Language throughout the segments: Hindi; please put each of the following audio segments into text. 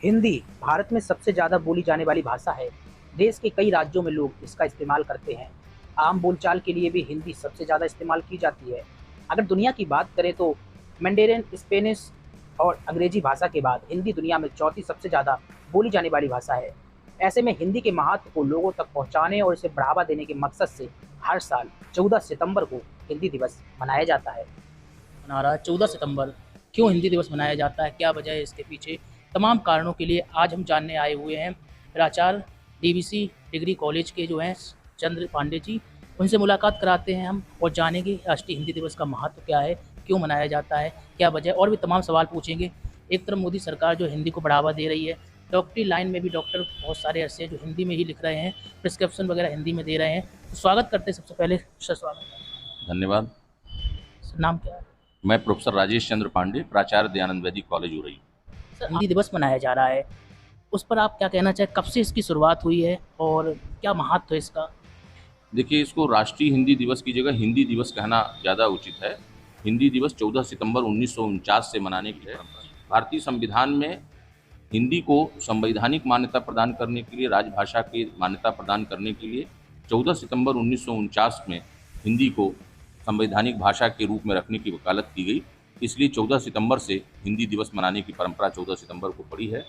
हिंदी भारत में सबसे ज़्यादा बोली जाने वाली भाषा है। देश के कई राज्यों में लोग इसका इस्तेमाल करते हैं। आम बोलचाल के लिए भी हिंदी सबसे ज़्यादा इस्तेमाल की जाती है। अगर दुनिया की बात करें तो मैंडेरिन, स्पेनिश और अंग्रेजी भाषा के बाद हिंदी दुनिया में चौथी सबसे ज़्यादा बोली जाने वाली भाषा है। ऐसे में हिंदी के महत्व को लोगों तक पहुँचाने और इसे बढ़ावा देने के मकसद से हर साल 14 सितंबर को हिंदी दिवस मनाया जाता है। मना रहा है 14 सितंबर। क्यों हिंदी दिवस मनाया जाता है, क्या वजह है इसके पीछे, तमाम कारणों के लिए आज हम जानने आए हुए हैं प्राचार्य डीवीसी डिग्री कॉलेज के जो हैं चंद्र पांडे जी। उनसे मुलाकात कराते हैं हम और जानेंगे राष्ट्रीय हिंदी दिवस का महत्व क्या है, क्यों मनाया जाता है, क्या वजह, और भी तमाम सवाल पूछेंगे। एक तरफ मोदी सरकार जो हिंदी को बढ़ावा दे रही है, डॉक्टरी लाइन में भी डॉक्टर बहुत सारे ऐसे हैं जो हिंदी में ही लिख रहे हैं, प्रिस्क्रिप्शन वगैरह हिंदी में दे रहे हैं। तो स्वागत करते हैं सबसे पहले। सर स्वागत है। धन्यवाद। सर नाम क्या है? मैं प्रोफेसर राजेश चंद्र पांडे, प्राचार्य दयानंद वैदिक कॉलेज उरई। सर हिंदी दिवस मनाया जा रहा है, उस पर आप क्या कहना चाहें, कब से इसकी शुरुआत हुई है और क्या महत्व है इसका? देखिए, इसको राष्ट्रीय हिंदी दिवस की जगह हिंदी दिवस कहना ज़्यादा उचित है। हिंदी दिवस 14 सितंबर 1949 से मनाने की है। भारतीय संविधान में हिंदी को संवैधानिक मान्यता प्रदान करने के लिए, राजभाषा की मान्यता प्रदान करने के लिए 14 सितंबर 1949 में हिंदी को संवैधानिक भाषा के रूप में रखने की वकालत की गई। इसलिए 14 सितंबर से हिंदी दिवस मनाने की परंपरा 14 सितंबर को पड़ी है।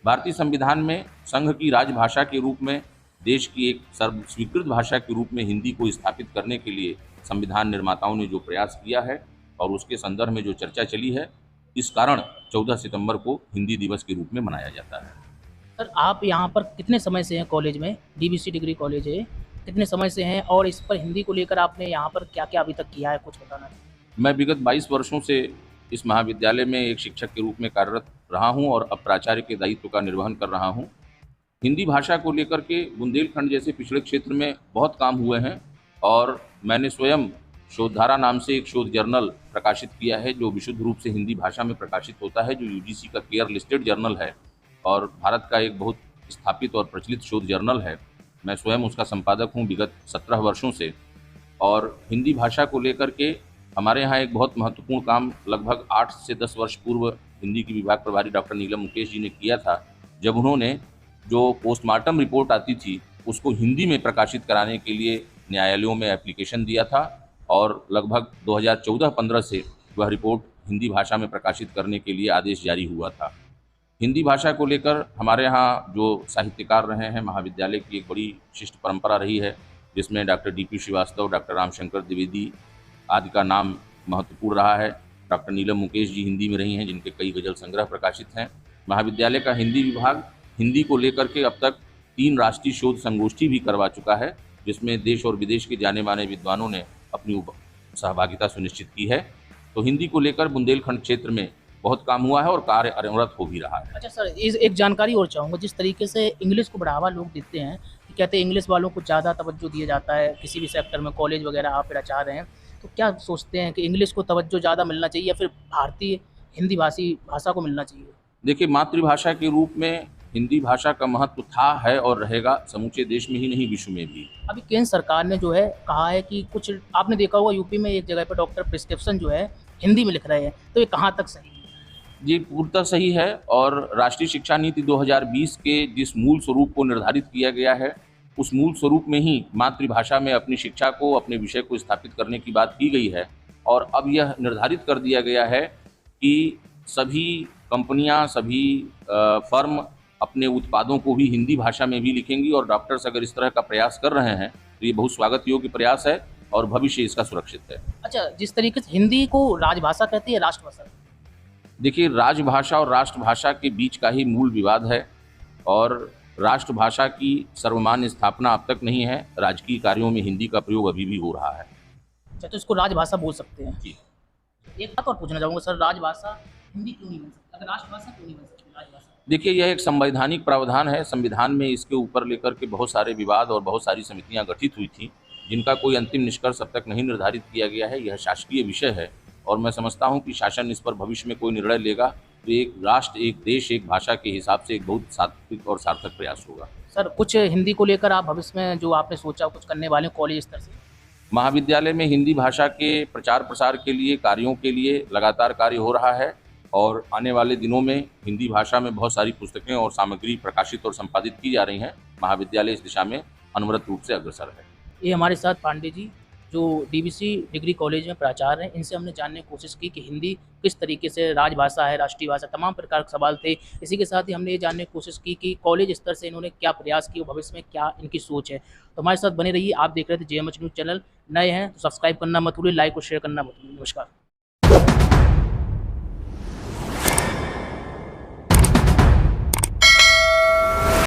भारतीय संविधान में संघ की राजभाषा के रूप में, देश की एक सर्व स्वीकृत भाषा के रूप में हिंदी को स्थापित करने के लिए संविधान निर्माताओं ने जो प्रयास किया है और उसके संदर्भ में जो चर्चा चली है, इस कारण 14 सितंबर को हिंदी दिवस के रूप में मनाया जाता है। सर आप यहाँ पर कितने समय से हैं कॉलेज में? डीवीसी डिग्री कॉलेज है, कितने समय से हैं और इस पर हिंदी को लेकर आपने यहाँ पर क्या क्या अभी तक किया है, कुछ बताना है? मैं विगत 22 वर्षों से इस महाविद्यालय में एक शिक्षक के रूप में कार्यरत रहा हूं और अब प्राचार्य के दायित्व का निर्वहन कर रहा हूं। हिंदी भाषा को लेकर के बुंदेलखंड जैसे पिछड़े क्षेत्र में बहुत काम हुए हैं और मैंने स्वयं शोधधारा नाम से एक शोध जर्नल प्रकाशित किया है, जो विशुद्ध रूप से हिंदी भाषा में प्रकाशित होता है, जो यूजीसी का केयर लिस्टेड जर्नल है और भारत का एक बहुत स्थापित और प्रचलित शोध जर्नल है। मैं स्वयं उसका संपादक हूँ विगत 17 वर्षों से। और हिंदी भाषा को लेकर के हमारे यहाँ एक बहुत महत्वपूर्ण काम लगभग 8 से 10 वर्ष पूर्व हिंदी की विभाग प्रभारी डॉक्टर नीलम मुकेश जी ने किया था, जब उन्होंने जो पोस्टमार्टम रिपोर्ट आती थी उसको हिंदी में प्रकाशित कराने के लिए न्यायालयों में एप्लीकेशन दिया था और लगभग 2014-15 से वह रिपोर्ट हिंदी भाषा में प्रकाशित करने के लिए आदेश जारी हुआ था। हिंदी भाषा को लेकर हमारे यहाँ जो साहित्यकार रहे हैं, महाविद्यालय की एक बड़ी शिष्ट परंपरा रही है, जिसमें doctor DP Srivastava, doctor Ramshankar Dwivedi आदि का नाम महत्वपूर्ण रहा है। डॉक्टर नीलम मुकेश जी हिंदी में रही हैं, जिनके कई गज़ल संग्रह प्रकाशित हैं। महाविद्यालय का हिंदी विभाग हिंदी को लेकर के अब तक 3 राष्ट्रीय शोध संगोष्ठी भी करवा चुका है, जिसमें देश और विदेश के जाने माने विद्वानों ने अपनी सहभागिता सुनिश्चित की है। तो हिंदी को लेकर बुंदेलखंड क्षेत्र में बहुत काम हुआ है और कार्य अनवरत हो भी रहा है। अच्छा सर, इस एक जानकारी और चाहूँगा, जिस तरीके से इंग्लिश को बढ़ावा लोग देते हैं कि कहते हैं इंग्लिश वालों को ज़्यादा तवज्जो दिया जाता है किसी भी सेक्टर में, कॉलेज वगैरह आप प्राचार्य हैं, तो क्या सोचते हैं कि इंग्लिश को तवज्जो ज़्यादा मिलना चाहिए या फिर भारतीय हिंदी भाषी भाषा को मिलना चाहिए? देखिए, मातृभाषा के रूप में हिंदी भाषा का महत्व था, है और रहेगा, समूचे देश में ही नहीं विश्व में भी। अभी केंद्र सरकार ने जो है कहा है कि कुछ आपने देखा होगा यूपी में एक जगह पर डॉक्टर प्रिस्क्रिप्शन जो है हिंदी में लिख रहे हैं, तो ये कहाँ तक सही है? ये पूर्णतः सही है और राष्ट्रीय शिक्षा नीति 2020 के जिस मूल स्वरूप को निर्धारित किया गया है, उस मूल स्वरूप में ही मातृभाषा में अपनी शिक्षा को, अपने विषय को स्थापित करने की बात की गई है। और अब यह निर्धारित कर दिया गया है कि सभी कंपनियां, सभी फर्म अपने उत्पादों को भी हिंदी भाषा में भी लिखेंगी और डॉक्टर्स अगर इस तरह का प्रयास कर रहे हैं तो ये बहुत स्वागत योग्य प्रयास है और भविष्य इसका सुरक्षित है। अच्छा, जिस तरीके से हिंदी को राजभाषा कहती है, राष्ट्रभाषा? देखिए, राजभाषा और राष्ट्रभाषा के बीच का ही मूल विवाद है और राष्ट्रभाषा की सर्वमान्य स्थापना अब तक नहीं है। राजकीय कार्यों में हिंदी का प्रयोग अभी भी हो रहा है। अच्छा, तो इसको राजभाषा बोल सकते हैं? जी। एक बात और पूछना चाहूँगा सर, राजभाषा हिंदी क्यों नहीं बन सकती, अगर राष्ट्रभाषा क्यों नहीं बन सकती राजभाषा? देखिए, यह एक संवैधानिक प्रावधान है। संविधान में इसके ऊपर लेकर के बहुत सारे विवाद और बहुत सारी समितियां गठित हुई थी, जिनका कोई अंतिम निष्कर्ष अब तक नहीं निर्धारित किया गया है। यह शासकीय विषय है और मैं समझता हूं कि शासन इस पर भविष्य में कोई निर्णय लेगा तो एक राष्ट्र, एक देश, एक भाषा के हिसाब से एक बहुत सात्विक और सार्थक प्रयास होगा। सर कुछ हिंदी को लेकर आप भविष्य में जो आपने सोचा कुछ करने वाले कॉलेज स्तर से? महाविद्यालय में हिंदी भाषा के प्रचार प्रसार के लिए, कार्यों के लिए लगातार कार्य हो रहा है और आने वाले दिनों में हिंदी भाषा में बहुत सारी पुस्तकें और सामग्री प्रकाशित और संपादित की जा रही हैं। महाविद्यालय इस दिशा में अनवरत रूप से अग्रसर है। ये हमारे साथ पांडे जी जो डीवीसी डिग्री कॉलेज में प्राचार्य हैं, इनसे हमने जानने की कोशिश की कि हिंदी किस तरीके से राजभाषा है, राष्ट्रीय भाषा, तमाम प्रकार के सवाल थे। इसी के साथ ही हमने ये जानने की कोशिश की कि कॉलेज स्तर से इन्होंने क्या प्रयास किए और भविष्य में क्या इनकी सोच है। तो हमारे साथ बने रहिए। आप देख रहे थे जेएमएच न्यूज़ चैनल। नए हैं तो सब्सक्राइब करना मत भूलिए, लाइक और शेयर करना मत भूलिए। नमस्कार।